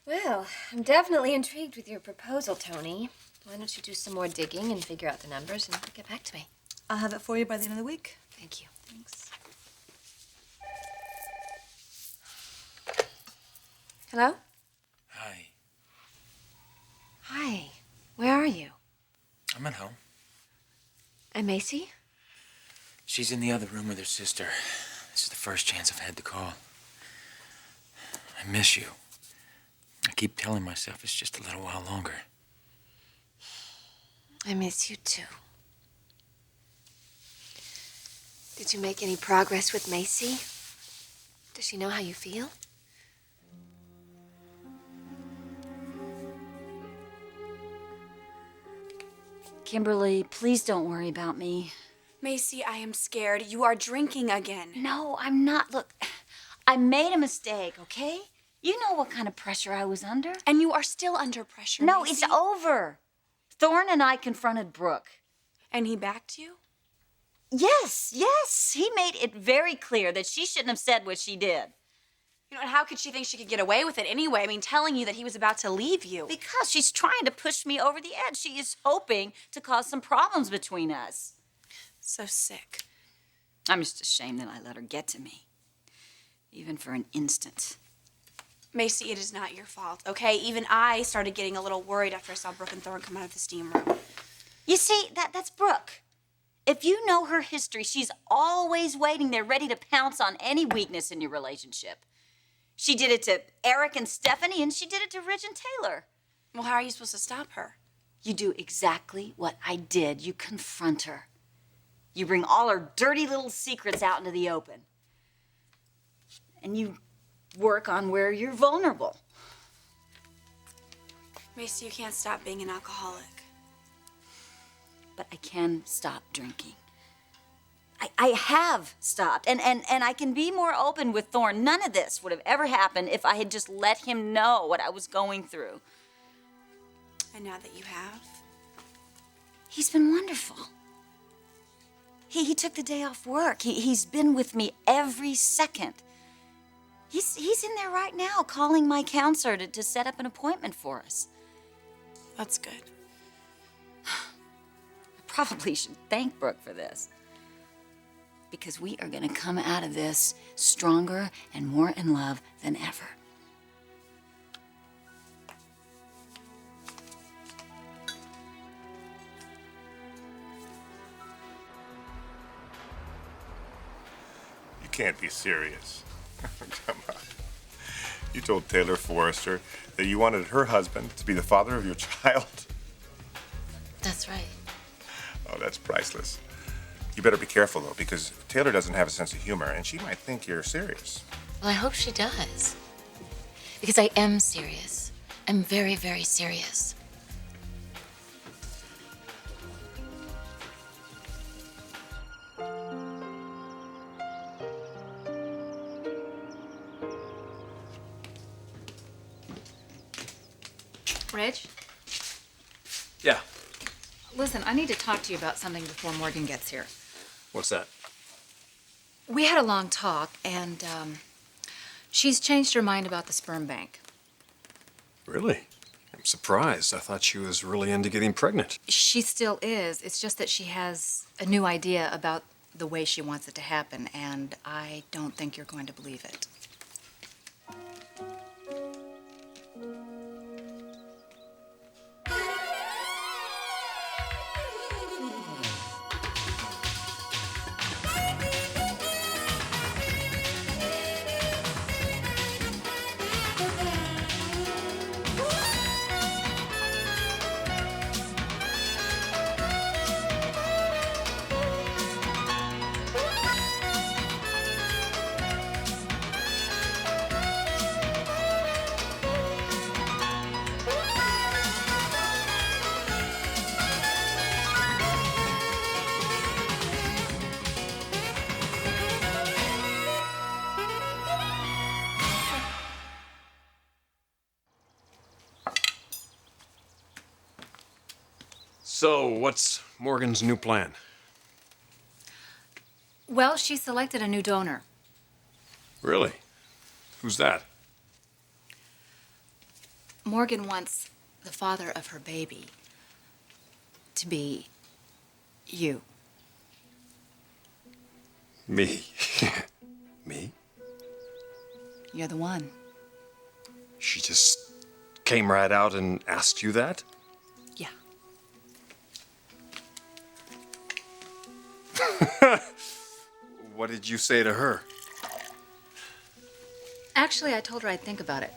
Well, I'm definitely intrigued with your proposal, Tony. Why don't you do some more digging and figure out the numbers and get back to me? I'll have it for you by the end of the week. Thank you. Thanks. Hello? Hi. Hi. Where are you? I'm at home. And Macy? She's in the other room with her sister. This is the first chance I've had to call. I miss you. I keep telling myself it's just a little while longer. I miss you too. Did you make any progress with Macy? Does she know how you feel? Kimberly, please don't worry about me. Macy, I am scared. You are drinking again. No, I'm not. Look, I made a mistake, okay? You know what kind of pressure I was under. And you are still under pressure, No, Macy. it's over. Thorne and I confronted Brooke. And he backed you? Yes. He made it very clear that she shouldn't have said what she did. You know, and how could she think she could get away with it anyway? I mean, telling you that he was about to leave you. Because she's trying to push me over the edge. She is hoping to cause some problems between us. So sick. I'm just ashamed that I let her get to me. Even for an instant. Macy, it is not your fault, okay? Even I started getting a little worried after I saw Brooke and Thorne come out of the steam room. You see, that's Brooke. If you know her history, she's always waiting there ready to pounce on any weakness in your relationship. She did it to Eric and Stephanie, and she did it to Ridge and Taylor. Well, how are you supposed to stop her? You do exactly what I did. You confront her. You bring all her dirty little secrets out into the open. And you work on where you're vulnerable. Macy, you can't stop being an alcoholic. But I can stop drinking. I have stopped, and I can be more open with Thorne. None of this would have ever happened if I had just let him know what I was going through. And now that you have? He's been wonderful. He took the day off work. He's been with me every second. He's in there right now calling my counselor to set up an appointment for us. That's good. I probably should thank Brooke for this. Because we are going to come out of this stronger and more in love than ever. You can't be serious. Come on. You told Taylor Forrester that you wanted her husband to be the father of your child. That's right. Oh, that's priceless. You better be careful, though, because Taylor doesn't have a sense of humor, and she might think you're serious. Well, I hope she does. Because I am serious. I'm very, very serious. Reg? Yeah. Listen, I need to talk to you about something before Morgan gets here. What's that? We had a long talk, and she's changed her mind about the sperm bank. Really? I'm surprised. I thought she was really into getting pregnant. She still is. It's just that she has a new idea about the way she wants it to happen, and I don't think you're going to believe it. So, what's Morgan's new plan? Well, she selected a new donor. Really? Who's that? Morgan wants the father of her baby to be you. Me? Me? You're the one. She just came right out and asked you that? Yeah. What did you say to her? Actually, I told her I'd think about it.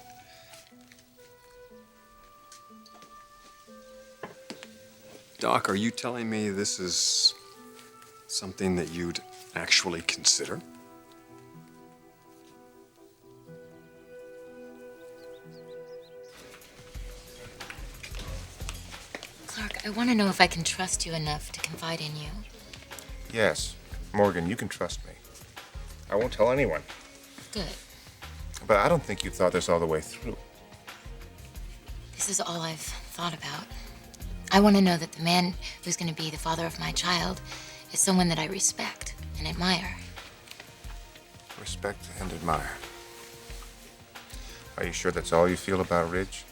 Doc, are you telling me this is something that you'd actually consider? Clark, I want to know if I can trust you enough to confide in you. Yes, Morgan, you can trust me. I won't tell anyone. Good. But I don't think you thought this all the way through. This is all I've thought about. I want to know that the man who's going to be the father of my child is someone that I respect and admire. Respect and admire. Are you sure that's all you feel about Ridge?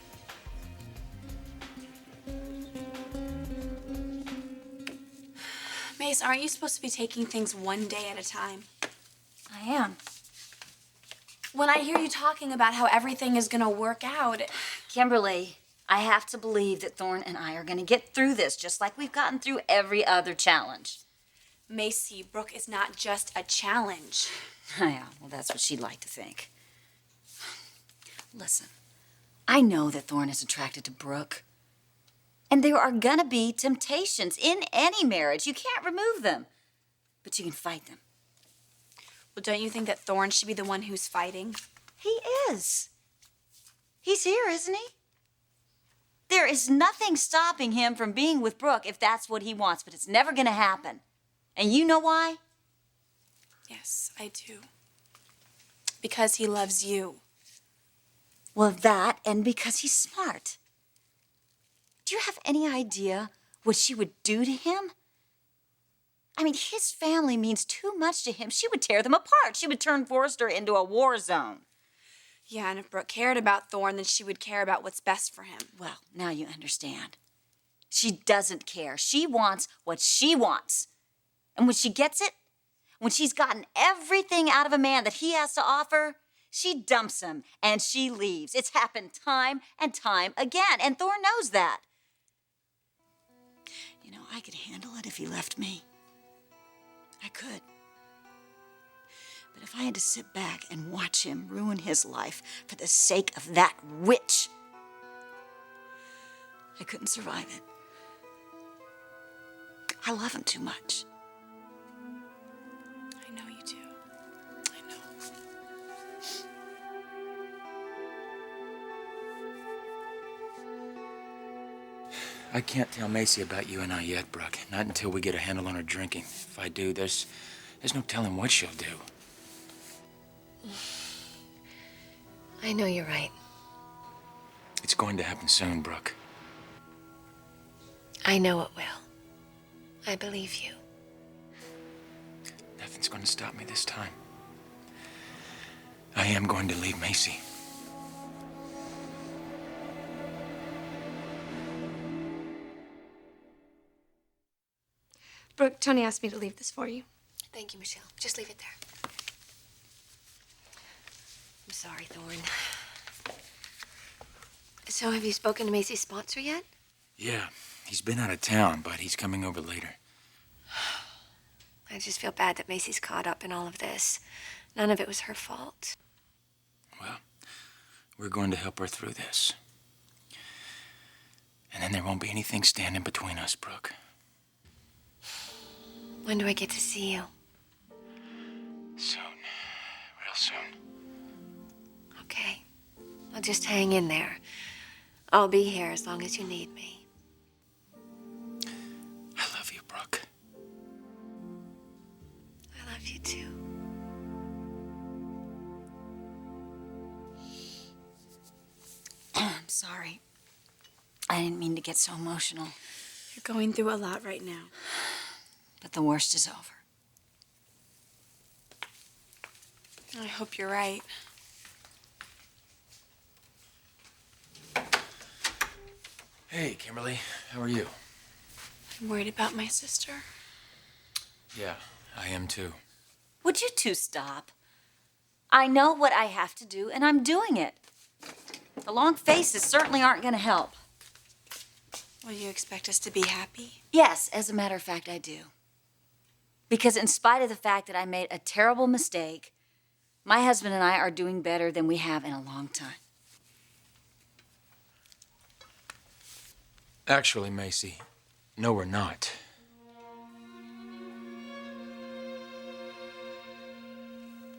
Mace, aren't you supposed to be taking things one day at a time? I am. When I hear you talking about how everything is gonna work out, Kimberly, I have to believe that Thorne and I are going to get through this just like we've gotten through every other challenge. Macy, Brooke is not just a challenge. Yeah, well, that's what she'd like to think. Listen, I know that Thorne is attracted to Brooke. And there are gonna be temptations in any marriage. You can't remove them, but you can fight them. Well, don't you think that Thorne should be the one who's fighting? He is. He's here, isn't he? There is nothing stopping him from being with Brooke if that's what he wants, but it's never gonna happen. And you know why? Yes, I do. Because he loves you. Well, that and because he's smart. Do you have any idea what she would do to him? I mean, his family means too much to him. She would tear them apart. She would turn Forrester into a war zone. Yeah, and if Brooke cared about Thorne, then she would care about what's best for him. Well, now you understand. She doesn't care. She wants what she wants. And when she gets it, when she's gotten everything out of a man that he has to offer, she dumps him and she leaves. It's happened time and time again, and Thorne knows that. You know, I could handle it if he left me. I could. But if I had to sit back and watch him ruin his life for the sake of that witch, I couldn't survive it. I love him too much. I know you do. I know. I can't tell Macy about you and I yet, Brooke. Not until we get a handle on her drinking. If I do, there's no telling what she'll do. I know you're right. It's going to happen soon, Brooke. I know it will. I believe you. Nothing's going to stop me this time. I am going to leave Macy. Brooke, Tony asked me to leave this for you. Thank you, Michelle. Just leave it there. I'm sorry, Thorne. So have you spoken to Macy's sponsor yet? Yeah, he's been out of town, but he's coming over later. I just feel bad that Macy's caught up in all of this. None of it was her fault. Well, we're going to help her through this. And then there won't be anything standing between us, Brooke. When do I get to see you? Soon. Real soon. Okay. I'll just hang in there. I'll be here as long as you need me. I love you, Brooke. I love you too. I'm sorry. I didn't mean to get so emotional, You're going through a lot right now. but the worst is over. I hope you're right. Hey, Kimberly. How are you? I'm worried about my sister. Yeah, I am too. Would you two stop? I know what I have to do, and I'm doing it. The long faces certainly aren't going to help. Will you expect us to be happy? Yes, as a matter of fact, I do. Because in spite of the fact that I made a terrible mistake, my husband and I are doing better than we have in a long time. Actually, Macy, no, we're not.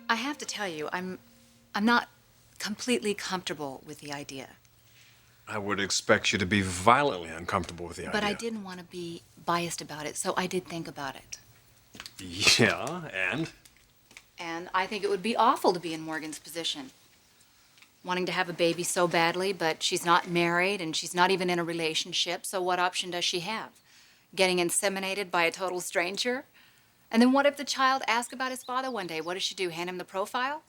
I have to tell you, I'm not completely comfortable with the idea. I would expect you to be violently uncomfortable with the idea. But I didn't want to be biased about it, so I did think about it. Yeah, and? And I think it would be awful to be in Morgan's position. Wanting to have a baby so badly, but she's not married and she's not even in a relationship, so what option does she have? Getting inseminated by a total stranger? And then what if the child asks about his father one day? What does she do, hand him the profile?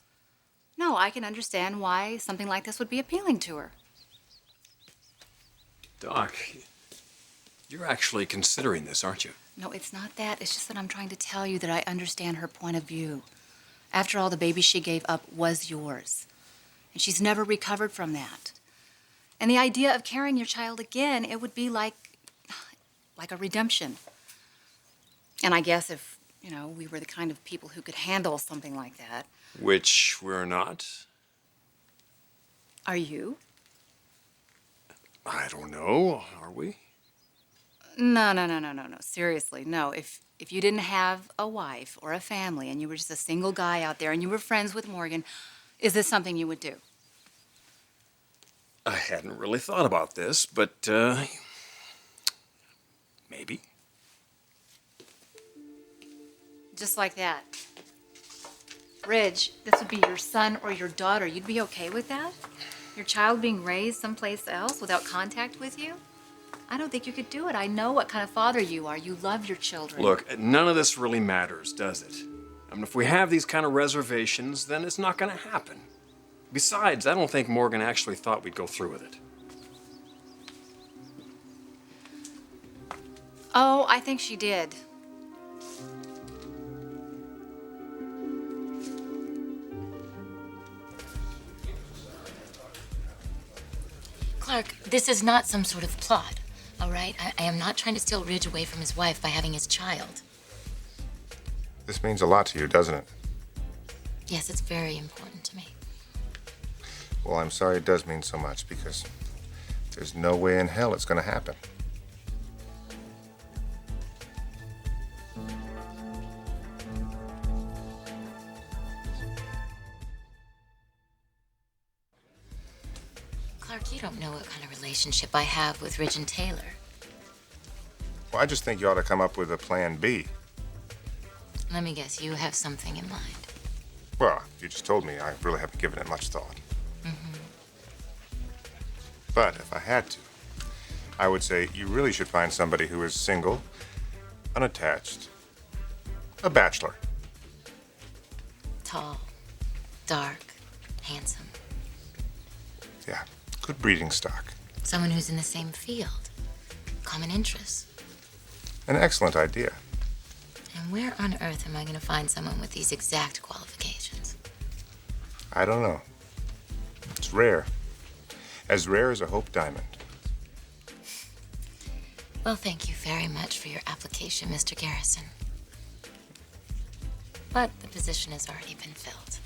No, I can understand why something like this would be appealing to her. Doc, you're actually considering this, aren't you? No, it's not that. It's just that I'm trying to tell you that I understand her point of view. After all, the baby she gave up was yours. And she's never recovered from that. And the idea of carrying your child again, it would be like a redemption. And I guess if, we were the kind of people who could handle something like that. Which we're not. Are you? I don't know. Are we? No. Seriously, no. If you didn't have a wife or a family and you were just a single guy out there and you were friends with Morgan, is this something you would do? I hadn't really thought about this, but, maybe. Just like that. Ridge, this would be your son or your daughter. You'd be okay with that? Your child being raised someplace else without contact with you? I don't think you could do it. I know what kind of father you are. You love your children. Look, none of this really matters, does it? I mean, if we have these kind of reservations, then it's not going to happen. Besides, I don't think Morgan actually thought we'd go through with it. Oh, I think she did. Clark, this is not some sort of plot, all right? I am not trying to steal Ridge away from his wife by having his child. This means a lot to you, doesn't it? Yes, it's very important to me. Well, I'm sorry it does mean so much, because there's no way in hell it's going to happen. Clark, you don't know what kind of relationship I have with Ridge and Taylor. Well, I just think you ought to come up with a plan B. Let me guess, you have something in mind. Well, you just told me. I really haven't given it much thought. But if I had to, I would say you really should find somebody who is single, unattached, a bachelor. Tall, dark, handsome. Yeah, good breeding stock. Someone who's in the same field. Common interests. An excellent idea. And where on earth am I going to find someone with these exact qualifications? I don't know. It's rare. As rare as a Hope diamond. Well, thank you very much for your application, Mr. Garrison. But the position has already been filled.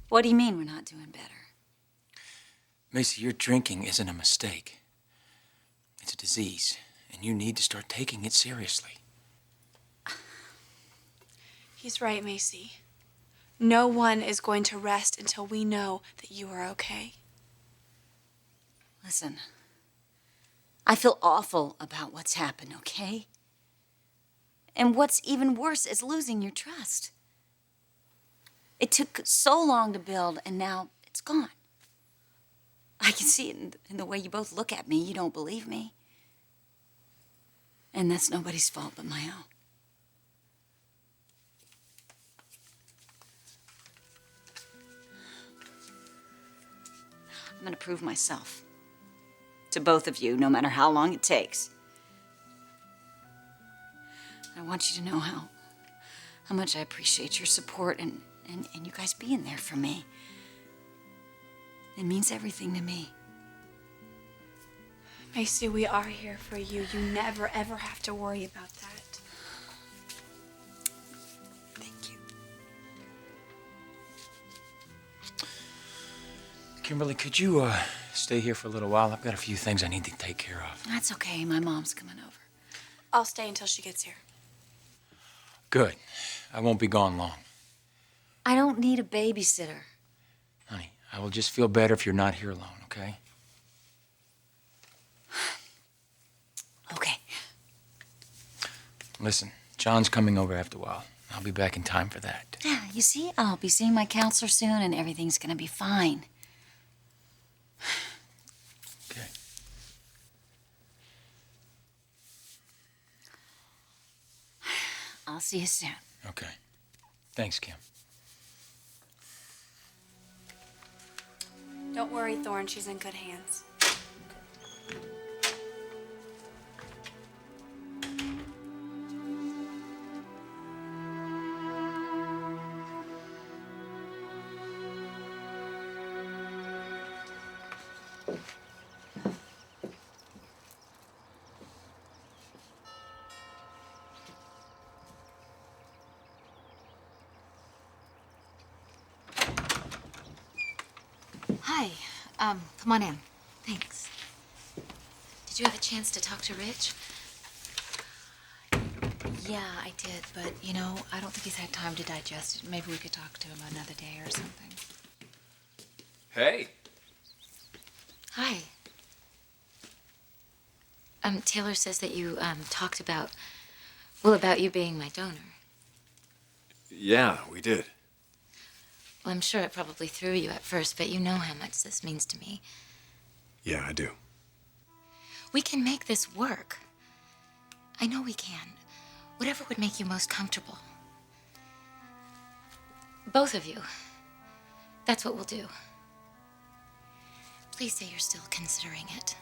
What do you mean we're not doing better? Macy, your drinking isn't a mistake. It's a disease, and you need to start taking it seriously. He's right, Macy. No one is going to rest until we know that you are okay. Listen, I feel awful about what's happened, okay? And what's even worse is losing your trust. It took so long to build, and now it's gone. I can see it in the way you both look at me. You don't believe me. And that's nobody's fault but my own. I'm gonna prove myself. To both of you, no matter how long it takes. I want you to know how much I appreciate your support and you guys being there for me. It means everything to me. Macy, we are here for you. You never, ever have to worry about that. Thank you. Kimberly, could you stay here for a little while? I've got a few things I need to take care of. That's okay. My mom's coming over. I'll stay until she gets here. Good. I won't be gone long. I don't need a babysitter. Honey, I will just feel better if you're not here alone, okay? Okay. Listen, John's coming over after a while. I'll be back in time for that. Yeah, you see, I'll be seeing my counselor soon and everything's gonna be fine. Okay. I'll see you soon. Okay. Thanks, Kim. Don't worry, Thorne. She's in good hands. Hi. Come on in. Thanks. Did you have a chance to talk to Rich? Yeah, I did, but, you know, I don't think he's had time to digest it. Maybe we could talk to him another day or something. Hey. Hi. Taylor says that you, talked about, well, about you being my donor. Yeah, we did. Well, I'm sure it probably threw you at first, but you know how much this means to me. Yeah, I do. We can make this work. I know we can. Whatever would make you most comfortable. Both of you. That's what we'll do. Please say you're still considering it.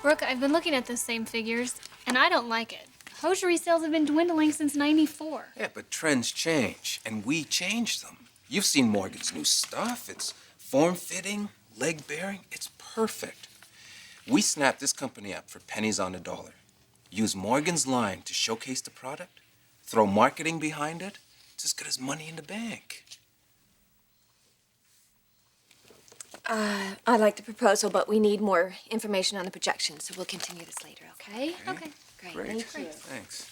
Brooke, I've been looking at those same figures, and I don't like it. Hosiery sales have been dwindling since '94. Yeah, but trends change, and we change them. You've seen Morgan's new stuff. It's form-fitting, leg-bearing. It's perfect. We snapped this company up for pennies on the dollar. Use Morgan's line to showcase the product, throw marketing behind it. It's as good as money in the bank. I like the proposal, but we need more information on the projection, so we'll continue this later, okay? Okay. Great. Thank you. Thanks.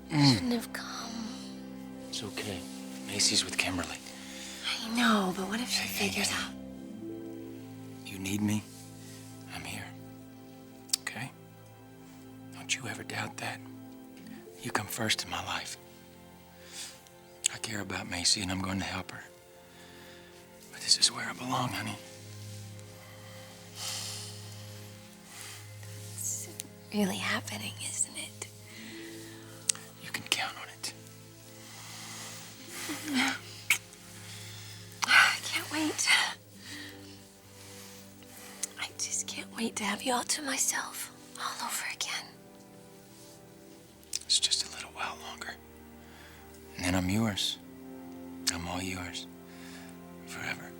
Shouldn't have come. It's okay. Macy's with Kimberly. I know, but what if she Hey, figures hey. out? You need me? I'm here. Okay? Don't you ever doubt that. You come first in my life. I care about Macy, and I'm going to help her. But this is where I belong, honey. It's really happening, isn't it? You can count on it. I can't wait. I just can't wait to have you all to myself all over again. It's just a little while longer. And then I'm yours. I'm all yours. Forever.